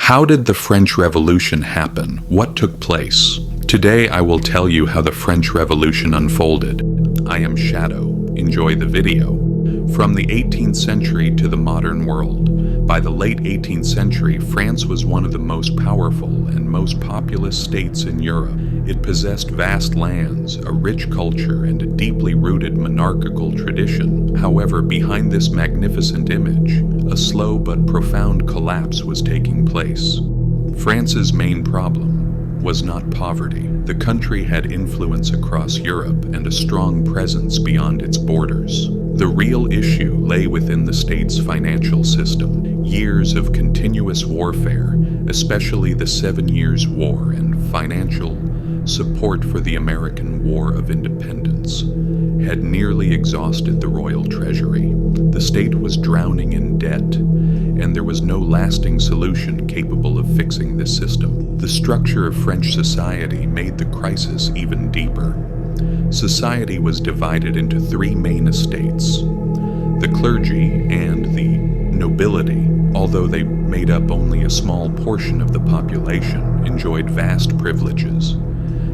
How did the French Revolution happen? What took place? Today I will tell you how the French Revolution unfolded. I am Shadow. Enjoy the video. From the 18th century to the modern world. By the late 18th century, France was one of the most powerful and most populous states in Europe. It possessed vast lands, a rich culture, and a deeply rooted monarchical tradition. However, behind this magnificent image, a slow but profound collapse was taking place. France's main problem was not poverty. The country had influence across Europe and a strong presence beyond its borders. The real issue lay within the state's financial system. Years of continuous warfare, especially the 7 Years' War and financial support for the American War of Independence, had nearly exhausted the royal treasury. The state was drowning in debt, and there was no lasting solution capable of fixing this system. The structure of French society made the crisis even deeper. Society was divided into three main estates: the clergy and the nobility. Although they made up only a small portion of the population, enjoyed vast privileges.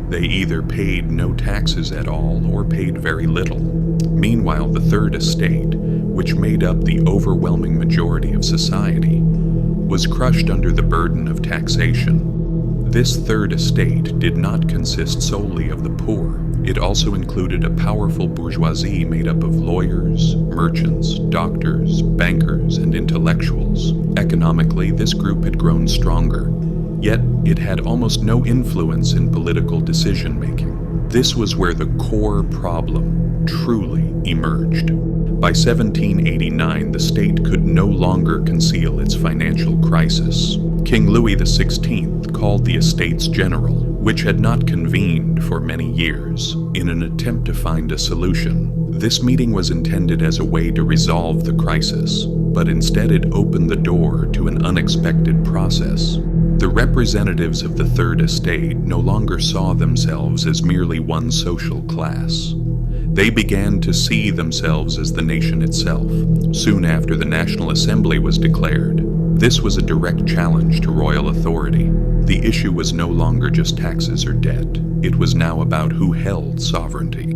They either paid no taxes at all or paid very little. Meanwhile, the third estate, which made up the overwhelming majority of society, was crushed under the burden of taxation. This third estate did not consist solely of the poor. It also included a powerful bourgeoisie made up of lawyers, merchants, doctors, bankers, and intellectuals. Economically, this group had grown stronger, yet it had almost no influence in political decision-making. This was where the core problem truly emerged. By 1789, the state could no longer conceal its financial crisis. King Louis XVI called the Estates General, which had not convened for many years, in an attempt to find a solution. This meeting was intended as a way to resolve the crisis, but instead it opened the door to an unexpected process. The representatives of the Third Estate no longer saw themselves as merely one social class. They began to see themselves as the nation itself. Soon after the National Assembly was declared, this was a direct challenge to royal authority. The issue was no longer just taxes or debt. It was now about who held sovereignty.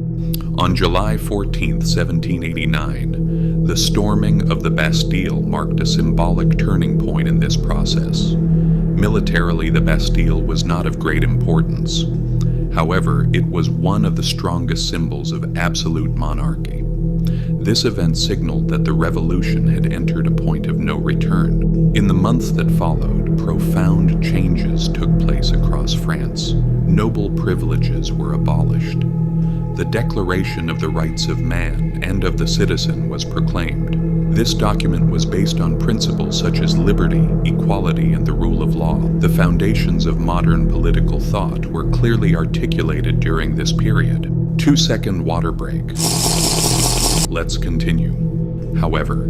On July 14, 1789, the storming of the Bastille marked a symbolic turning point in this process. Militarily, the Bastille was not of great importance. However, it was one of the strongest symbols of absolute monarchy. This event signaled that the revolution had entered a point of no return. In the months that followed, profound changes took place across France. Noble privileges were abolished. The Declaration of the Rights of Man and of the Citizen was proclaimed. This document was based on principles such as liberty, equality, and the rule of law. The foundations of modern political thought were clearly articulated during this period. 2-second water break. Let's continue. However,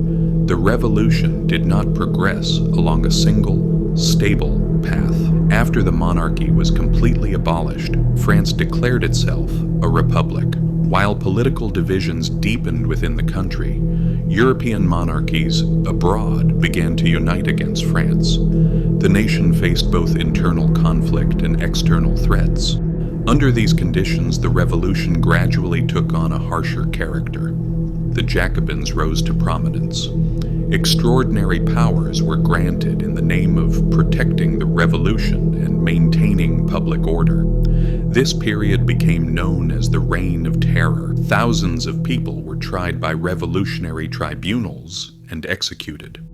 the revolution did not progress along a single, stable path. After the monarchy was completely abolished, France declared itself a republic. While political divisions deepened within the country, European monarchies abroad began to unite against France. The nation faced both internal conflict and external threats. Under these conditions, the revolution gradually took on a harsher character. The Jacobins rose to prominence. Extraordinary powers were granted in the name of protecting the revolution and maintaining public order. This period became known as the Reign of Terror. Thousands of people were tried by revolutionary tribunals and executed.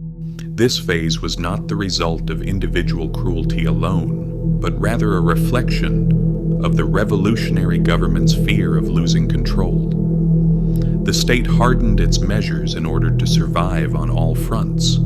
This phase was not the result of individual cruelty alone, but rather a reflection of the revolutionary government's fear of losing control. The state hardened its measures in order to survive on all fronts.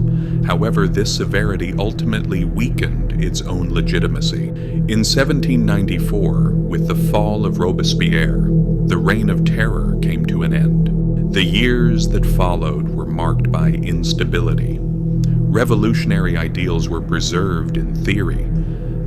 However, this severity ultimately weakened its own legitimacy. In 1794, with the fall of Robespierre, the Reign of Terror came to an end. The years that followed were marked by instability. Revolutionary ideals were preserved in theory,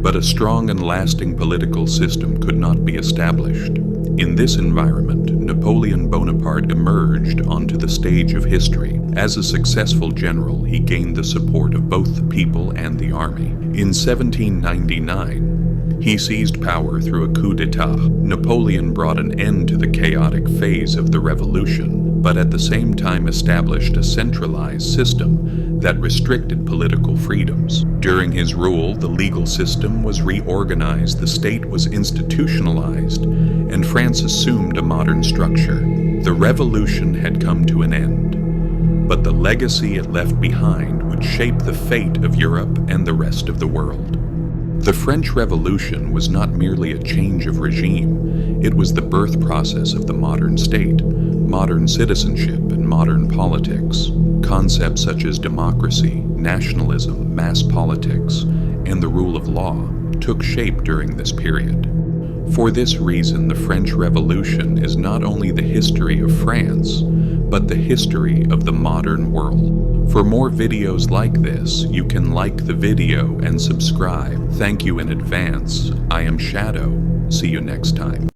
but a strong and lasting political system could not be established. In this environment, Napoleon Bonaparte emerged onto the stage of history. As a successful general, he gained the support of both the people and the army. In 1799, he seized power through a coup d'etat. Napoleon brought an end to the chaotic phase of the revolution, but at the same time established a centralized system that restricted political freedoms. During his rule, the legal system was reorganized, the state was institutionalized, and France assumed a modern structure. The revolution had come to an end, but the legacy it left behind would shape the fate of Europe and the rest of the world. The French Revolution was not merely a change of regime, it was the birth process of the modern state, modern citizenship, and modern politics. Concepts such as democracy, nationalism, mass politics, and the rule of law took shape during this period. For this reason, the French Revolution is not only the history of France, but the history of the modern world. For more videos like this, you can like the video and subscribe. Thank you in advance. I am Shadow. See you next time.